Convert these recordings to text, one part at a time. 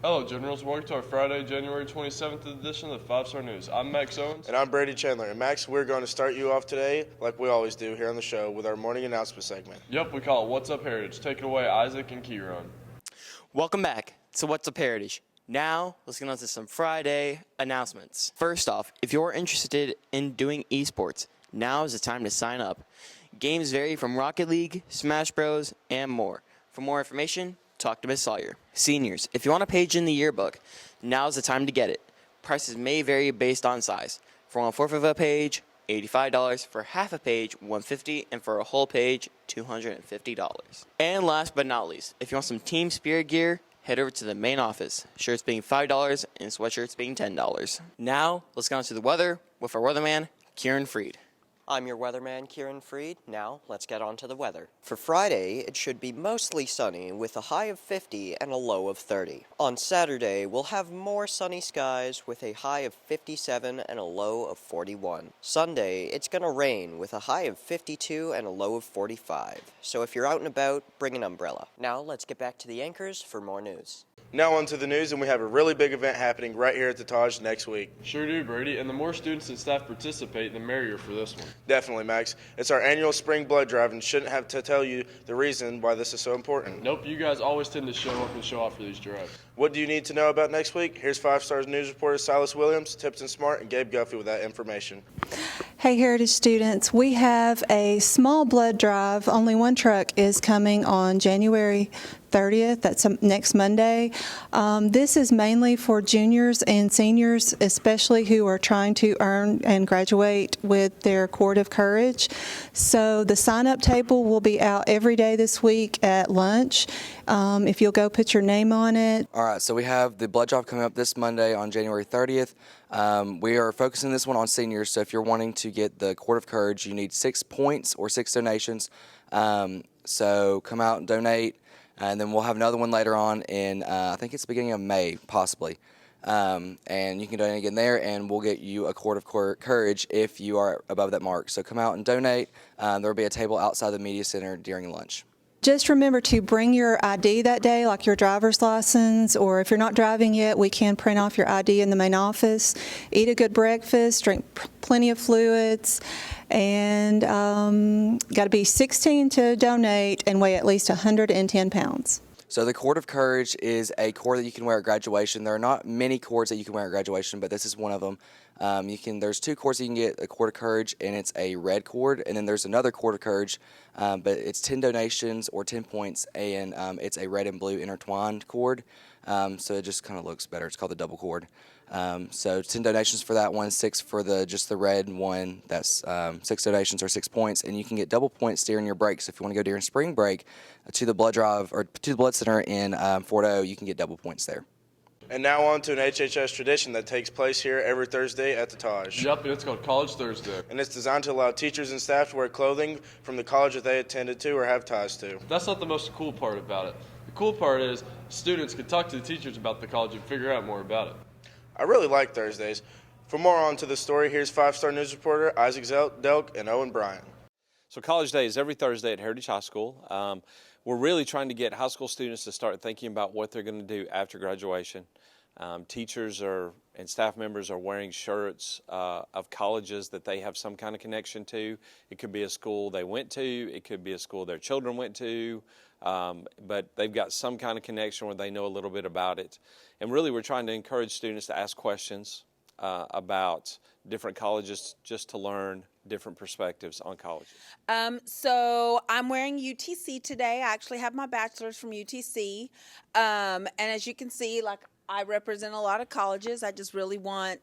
Hello, Generals. Welcome to our Friday, January 27th edition of the 5-Star News. I'm Max Owens. And I'm Brady Chandler. And Max, we're going to start you off today, like we always do here on the show, with our morning announcement segment. Yep, we call it What's Up Heritage. Take it away, Isaac and Kieran. Welcome back to What's Up Heritage. Now, let's get on to some Friday announcements. First off, if you're interested in doing esports, now is the time to sign up. Games vary from Rocket League, Smash Bros, and more. For more information, talk to Miss Sawyer. Seniors, if you want a page in the yearbook, now's the time to get it. Prices may vary based on size. For 1/4 of a page, $85. For half a page, $150, and for a whole page, $250. And last but not least, if you want some Team Spirit gear, head over to the main office. Shirts being $5 and sweatshirts being $10. Now, let's get on to the weather with our weatherman, Kieran Freed. I'm your weatherman, Kieran Freed. Now, let's get on to the weather. For Friday, it should be mostly sunny with a high of 50 and a low of 30. On Saturday, we'll have more sunny skies with a high of 57 and a low of 41. Sunday, it's going to rain with a high of 52 and a low of 45. So if you're out and about, bring an umbrella. Now, let's get back to the anchors for more news. Now on to the news, and we have a really big event happening right here at the Taj next week. Sure do, Brady. And the more students and staff participate, the merrier for this one. Definitely, Max. It's our annual spring blood drive and shouldn't have to tell you the reason why this is so important. Nope, you guys always tend to show up and show out for these drives. What do you need to know about next week? Here's 5-Star News reporter Silas Williams, Tipton Smart, and Gabe Guffey with that information. Hey Heritage students, we have a small blood drive. Only one truck is coming on January 30th. That's next Monday. This is mainly for juniors and seniors, especially who are trying to earn and graduate with their Cord of Courage. So the sign-up table will be out every day this week at lunch. If you'll go put your name on it. All right, so we have the blood drive coming up this Monday on January 30th. We are focusing this one on seniors, so if you're wanting to get the Cord of Courage, you need 6 points or 6 donations. So come out and donate, and then we'll have another one later on in, I think it's the beginning of May, possibly. And you can donate again there, and we'll get you a Cord of Courage if you are above that mark. So come out and donate. There will be a table outside the media center during lunch. Just remember to bring your ID that day, like your driver's license, or if you're not driving yet, we can print off your ID in the main office. Eat a good breakfast, drink plenty of fluids, and got to be 16 to donate and weigh at least 110 pounds. So the Cord of Courage is a cord that you can wear at graduation. There are not many cords that you can wear at graduation, but this is one of them. There's 2 cords that you can get, a Cord of Courage, and it's a red cord, and then there's another Cord of Courage, but it's 10 donations or 10 points, and it's a red and blue intertwined cord, so it just kind of looks better. It's called the double cord. So 10 donations for that one, 6 for just the red one. That's 6 donations or 6 points, and you can get double points during your breaks. If you want to go during spring break to the blood drive or to the blood center in Fort O, you can get double points there. And now on to an HHS tradition that takes place here every Thursday at the Taj. Yep, and it's called College Thursday. And it's designed to allow teachers and staff to wear clothing from the college that they attended to or have ties to. That's not the most cool part about it. The cool part is students can talk to the teachers about the college and figure out more about it. I really like Thursdays. For more on to the story, here's 5-Star News reporter Isaac Delk and Owen Bryant. So College Day is every Thursday at Heritage High School. We're really trying to get high school students to start thinking about what they're going to do after graduation. Teachers and staff members are wearing shirts of colleges that they have some kind of connection to. It could be a school they went to. It could be a school their children went to. But they've got some kind of connection where they know a little bit about it. And really we're trying to encourage students to ask questions about different colleges just to learn different perspectives on colleges. So I'm wearing UTC today. I actually have my bachelor's from UTC. And as you can see, I represent a lot of colleges. I just really want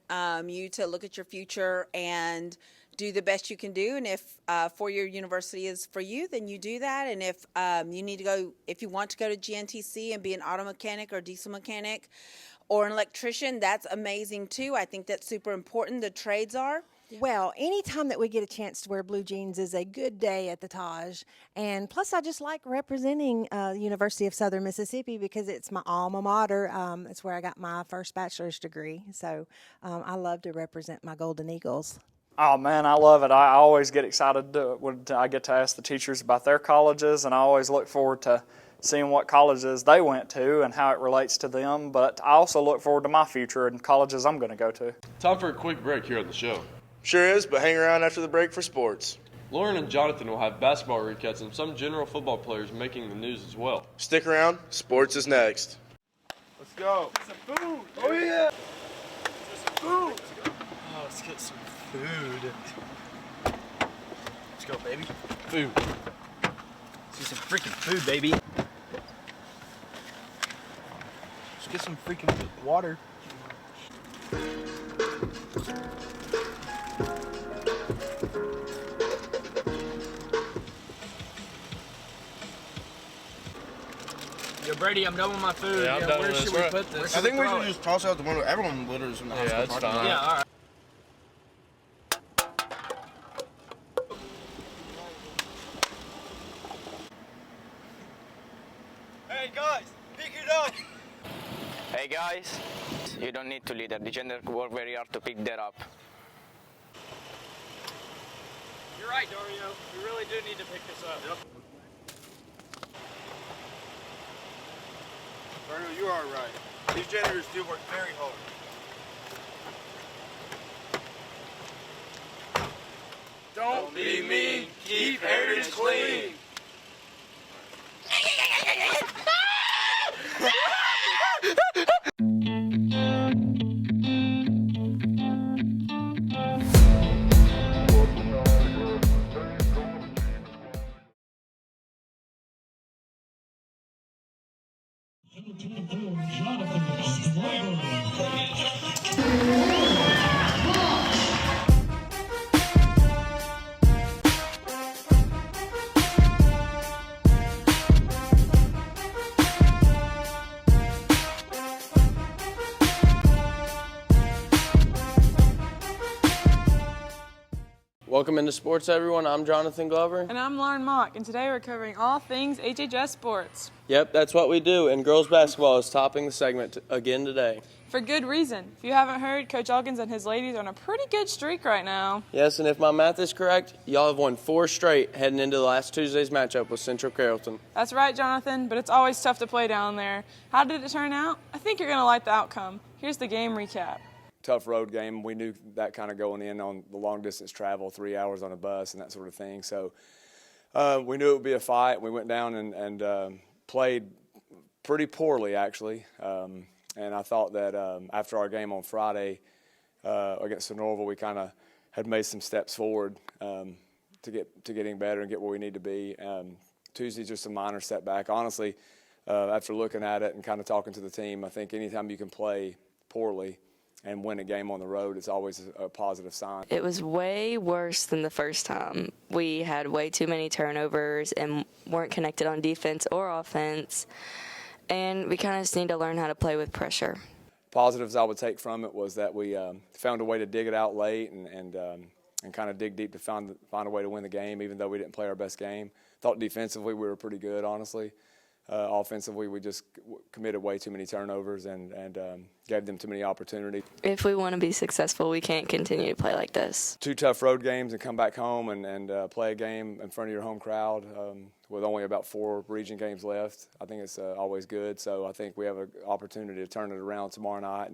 you to look at your future and do the best you can do. And if four-year university is for you, then you do that. And if if you want to go to GNTC and be an auto mechanic or diesel mechanic or an electrician, that's amazing too. I think that's super important. The trades are. Well, anytime that we get a chance to wear blue jeans is a good day at the Taj. And plus, I just like representing the University of Southern Mississippi because it's my alma mater. It's where I got my first bachelor's degree. So I love to represent my Golden Eagles. Oh, man, I love it. I always get excited when I get to ask the teachers about their colleges, and I always look forward to seeing what colleges they went to and how it relates to them. But I also look forward to my future and colleges I'm going to go to. Time for a quick break here on the show. Sure is, but hang around after the break for sports. Lauren and Jonathan will have basketball recaps and some general football players making the news as well. Stick around, sports is next. Let's go. Some food. Oh, yeah. Some food. Oh, let's get some food. Let's go, baby. Food. Let's get some freaking food, baby. Let's get some freaking water. Yo, Brady, I'm done with my food. Yeah, I'm done where with should this. we put this? I think we should just toss out the window. Everyone litters in the hospital that's parking lot. fine. Yeah, all right. Hey, guys, pick it up. Hey guys, you don't need to lead the gender work very hard to pick that up. You're right, Dario. We really do need to pick this up. Yep. Dario, you are right. These janitors do work very hard. Don't be mean. Keep heritage clean. Welcome into sports, everyone. I'm Jonathan Glover. And I'm Lauren Mock, and today we're covering all things HHS sports. Yep, that's what we do, and girls basketball is topping the segment again today. For good reason. If you haven't heard, Coach Elkins and his ladies are on a pretty good streak right now. Yes, and if my math is correct, y'all have won 4 straight heading into last Tuesday's matchup with Central Carrollton. That's right, Jonathan, but it's always tough to play down there. How did it turn out? I think you're going to like the outcome. Here's the game recap. Tough road game. We knew that kind of going in on the long distance travel, 3 hours on a bus and that sort of thing. So we knew it would be a fight. We went down and played pretty poorly, actually. And I thought that after our game on Friday against Norville, we kind of had made some steps forward to getting better and get where we need to be. Tuesday's just a minor setback. Honestly, after looking at it and kind of talking to the team, I think anytime you can play poorly and win a game on the road, it's always a positive sign. It was way worse than the first time. We had way too many turnovers and weren't connected on defense or offense, and we kind of just need to learn how to play with pressure. Positives I would take from it was that we found a way to dig it out late and kind of dig deep to find a way to win the game, even though we didn't play our best game. Thought defensively we were pretty good, honestly. Offensively, we just committed way too many turnovers and gave them too many opportunities. If we want to be successful, we can't continue to play like this. 2 tough road games and come back home and play a game in front of your home crowd with only about 4 region games left. I think it's always good. So I think we have an opportunity to turn it around tomorrow night,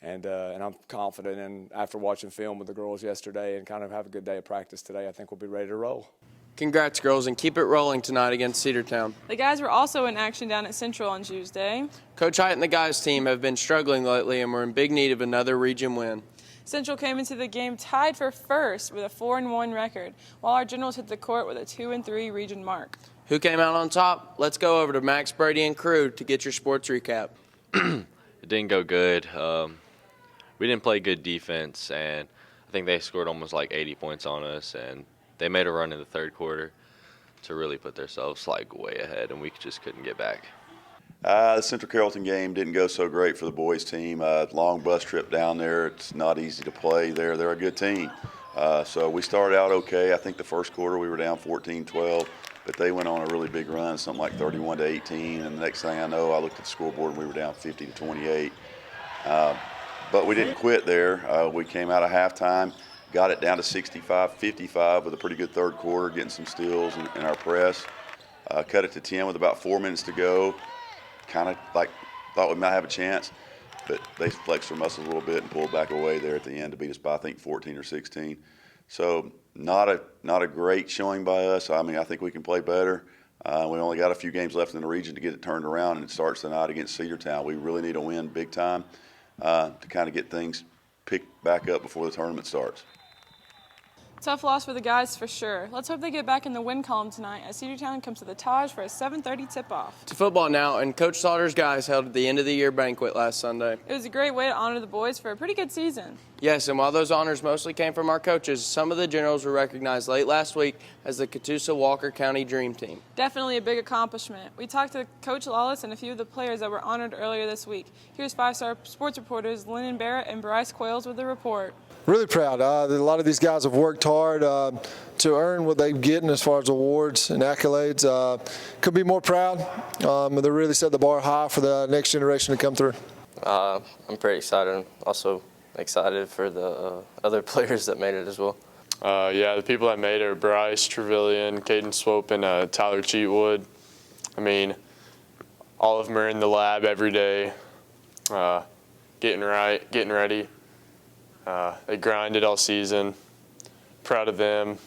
and I'm confident. And after watching film with the girls yesterday and kind of have a good day of practice today, I think we'll be ready to roll. Congrats, girls, and keep it rolling tonight against Cedartown. The guys were also in action down at Central on Tuesday. Coach Hite and the guys' team have been struggling lately, and we're in big need of another region win. Central came into the game tied for first with a 4-1 record, while our Generals hit the court with a 2-3 region mark. Who came out on top? Let's go over to Max, Brady, and crew to get your sports recap. It didn't go good. We didn't play good defense, and I think they scored almost like 80 points on us, and they made a run in the third quarter to really put themselves like way ahead, and we just couldn't get back. The Central Carrollton game didn't go so great for the boys team. Long bus trip down there. It's not easy to play there. They're a good team. So we started out okay. I think the first quarter we were down 14-12, but they went on a really big run, something like 31-18. And the next thing I know, I looked at the scoreboard and we were down 50-28. But we didn't quit there. We came out of halftime, got it down to 65-55 with a pretty good third quarter, getting some steals in our press. cut it to 10 with about 4 minutes to go. Kind of like thought we might have a chance, but they flexed their muscles a little bit and pulled back away there at the end to beat us by, I think, 14 or 16. So not a great showing by us. I mean, I think we can play better. We only got a few games left in the region to get it turned around, and it starts tonight against Cedartown. We really need a win big time to kind of get things picked back up before the tournament starts. Tough loss for the guys for sure. Let's hope they get back in the win column tonight as Cedartown comes to the Taj for a 7:30 tip-off. To football now, and Coach Sauter's guys held the end-of-the-year banquet last Sunday. It was a great way to honor the boys for a pretty good season. Yes, and while those honors mostly came from our coaches, some of the generals were recognized late last week as the Catoosa-Walker County Dream Team. Definitely a big accomplishment. We talked to Coach Lawless and a few of the players that were honored earlier this week. Here's 5-star sports reporters Lennon Barrett and Bryce Quayles with the report. Really proud. A lot of these guys have worked hard to earn what they've gotten as far as awards and accolades. Could be more proud. They really set the bar high for the next generation to come through. I'm pretty excited. I'm also excited for the other players that made it as well. Yeah, the people that made it are Bryce Trevelyan, Caden Swope, and Tyler Cheatwood. I mean, all of them are in the lab every day, getting ready. They grinded all season. Proud of them.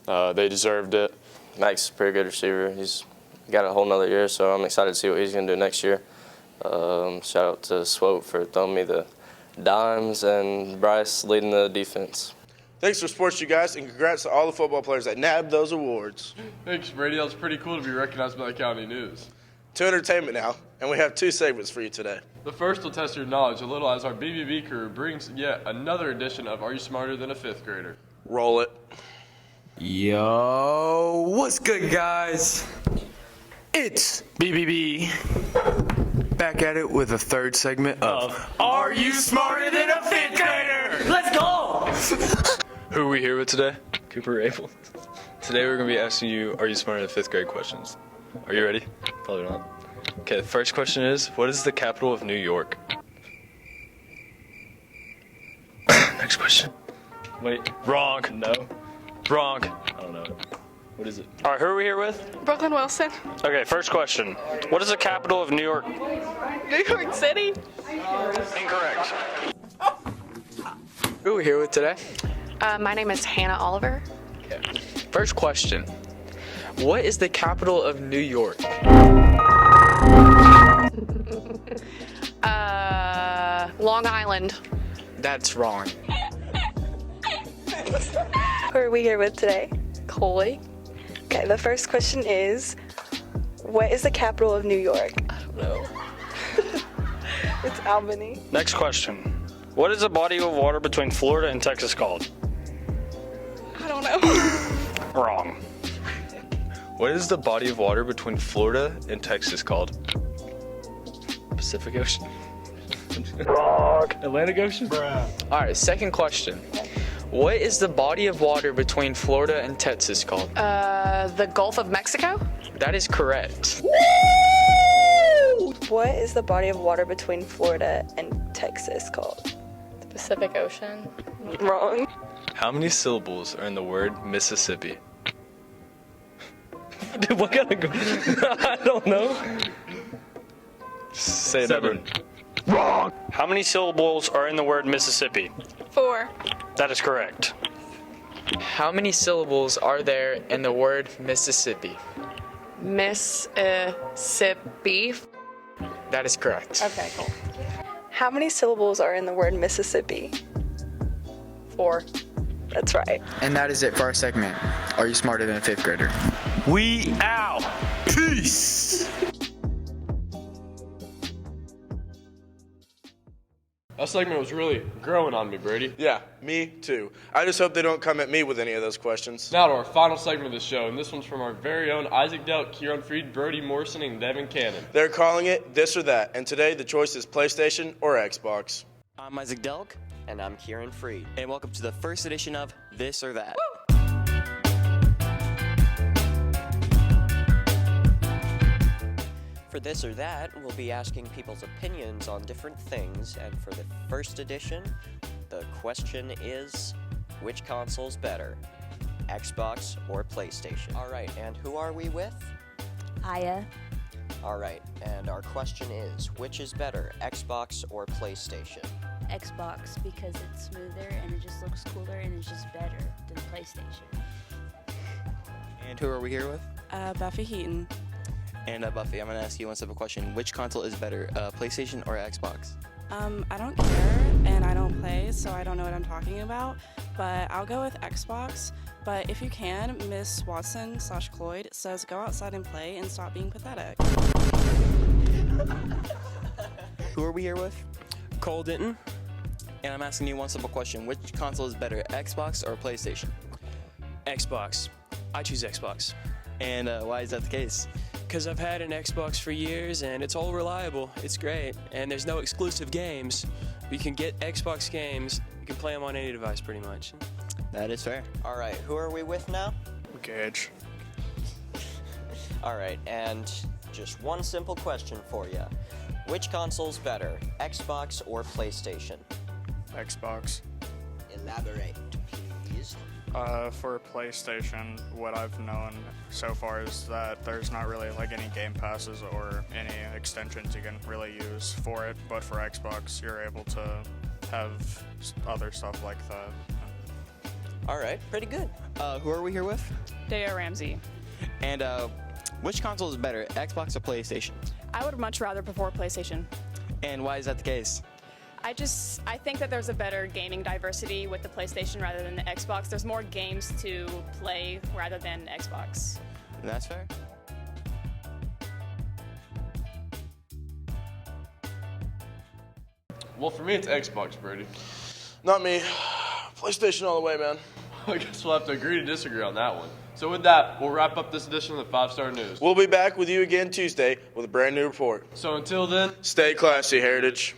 They deserved it. Max is a pretty good receiver. He's got a whole nother year, so I'm excited to see what he's going to do next year. Shout out to Swope for throwing me the dimes and Bryce leading the defense. Thanks for sports, you guys, and congrats to all the football players that nabbed those awards. Thanks, Brady. That was pretty cool to be recognized by the county news. To entertainment now, and we have 2 segments for you today. The first will test your knowledge a little as our BBB crew brings yet another edition of Are You Smarter Than a Fifth Grader? Roll it. Yo, what's good, guys? It's BBB. Back at it with a third segment of Are You Smarter Than a Fifth Grader? Let's go! Who are we here with today? Cooper Abel. Today we're going to be asking you, are you smarter than 5th grade questions? Are you ready? Probably not. Okay, the first question is, what is the capital of New York? Next question. Wait. Wrong. No. Wrong. I don't know. What is it? All right, who are we here with? Brooklyn Wilson. Okay, first question. What is the capital of New York? New York City. Incorrect. Who are we here with today? My name is Hannah Oliver. Okay. First question. What is the capital of New York? Long Island. That's wrong. Who are we here with today? Coley. Okay, the first question is, what is the capital of New York? I don't know. It's Albany. Next question. What is the body of water between Florida and Texas called? I don't know. Wrong. What is the body of water between Florida and Texas called? Pacific Ocean? Wrong. Atlantic Ocean? All right, second question. What is the body of water between Florida and Texas called? The Gulf of Mexico? That is correct. What is the body of water between Florida and Texas called? The Pacific Ocean. Wrong. How many syllables are in the word Mississippi? Dude, what kind of... I don't know. Say 7. Wrong. How many syllables are in the word Mississippi? 4. That is correct. How many syllables are there in the word Mississippi? Mississippi. That is correct. Okay, cool. How many syllables are in the word Mississippi? 4. That's right. And that is it for our segment. Are you smarter than a 5th grader? We out. Peace. That segment was really growing on me, Brady. Yeah, me too. I just hope they don't come at me with any of those questions. Now to our final segment of the show, and this one's from our very own Isaac Delk, Kieran Freed, Brody Morrison, and Devin Cannon. They're calling it This or That, and today the choice is PlayStation or Xbox. I'm Isaac Delk. And I'm Kieran Freed. And welcome to the first edition of This or That. Woo! For This or That, we'll be asking people's opinions on different things, and for the first edition, the question is, which console's better, Xbox or PlayStation? All right, and who are we with? Aya. All right, and our question is, which is better, Xbox or PlayStation? Xbox, because it's smoother and it just looks cooler and it's just better than PlayStation. And who are we here with? Buffy Heaton. And Buffy, I'm going to ask you one simple question. Which console is better, PlayStation or Xbox? I don't care and I don't play, so I don't know what I'm talking about, but I'll go with Xbox. But if you can, Miss Watson/Cloyd says go outside and play and stop being pathetic. Who are we here with? Cole Denton. And I'm asking you one simple question. Which console is better, Xbox or PlayStation? Xbox. I choose Xbox. And why is that the case? Because I've had an Xbox for years and it's all reliable. It's great. And there's no exclusive games. You can get Xbox games. You can play them on any device pretty much. That is fair. All right, who are we with now? Gage. All right, and just one simple question for you. Which console's better, Xbox or PlayStation? Xbox. Elaborate, please. For PlayStation, what I've known so far is that there's not really like any game passes or any extensions you can really use for it, but for Xbox, you're able to have other stuff like that. All right, pretty good. Who are we here with? Dea Ramsey. And which console is better, Xbox or PlayStation? I would much rather prefer PlayStation. And why is that the case? I think that there's a better gaming diversity with the PlayStation rather than the Xbox. There's more games to play rather than Xbox. That's fair. Well, for me, it's Xbox, Brady. Not me. PlayStation all the way, man. I guess we'll have to agree to disagree on that one. So with that, we'll wrap up this edition of the 5-Star News. We'll be back with you again Tuesday with a brand new report. So until then, stay classy, Heritage.